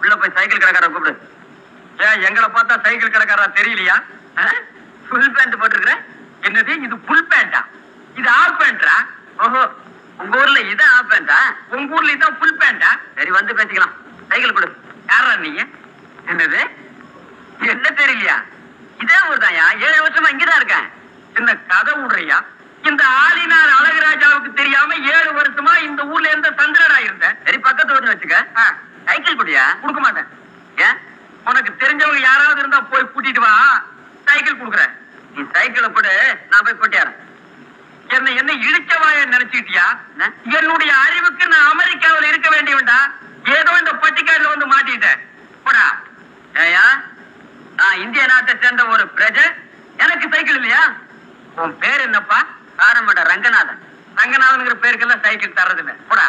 உள்ள போய் சைக்கிள் கடைக்கார கூப்பிடு. ஏன் எங்களை பார்த்தா சைக்கிள் கடைக்காரா தெரியலையா? ஃபுல் பேண்ட் போட்டிருக்கிற. என்னது இது ஃபுல் பேண்டா? இது ஆஃப் பேண்டா? ஓஹோ, உங்க ஊர்ல இது ஆஃப் பேண்டா, உங்க ஊர்ல இதான் ஃபுல் பேண்டா? சரி வந்து பேசிக்கலாம். சைக்கிள் கொடு. யாரா நீங்க? என்னது என்ன தெரியலையா? இதே ஊர் தான்யா, 7 வருஷமா இங்கதான் இருக்கேன். இந்த கதை விடுறியா? இந்த ஆளினார் அழகுராஜாவுக்கு தெரியாம 7 வருஷமா இந்த ஊர்ல எந்த சந்திரடா இருந்தேன். சரி பக்கத்து ஊர்ல வச்சுக்க. சைக்கிள் குடியா? கொடுக்க மாட்டேன். ஏன்? உனக்கு தெரிஞ்சவங்க யாராவது இருந்தா போய் கூட்டிட்டு வா, சைக்கிள் கொடுக்குறேன். நீ சைக்கிளை போடு, நான் போய் கொட்டியாரன். என்ன இழிச்சவாய நினைச்சுக்கிட்டியா? என்னுடைய அறிவுக்கு நான் அமெரிக்காவில் இருக்க வேண்டியவன்டா. ஏதோ இந்த பட்டிக்காடுல வந்து மாட்டிட்டேன். போடா. ஏயா, நான் இந்திய நாட்டை சேர்ந்த ஒரு பிரஜை, எனக்கு சைக்கிள் இல்லையா? உன் பேர் என்னப்பா? காரமட ரங்கநாதன். ரங்கநாதன் பேருக்கெல்லாம் சைக்கிள் தர்றதில்லை. போடா.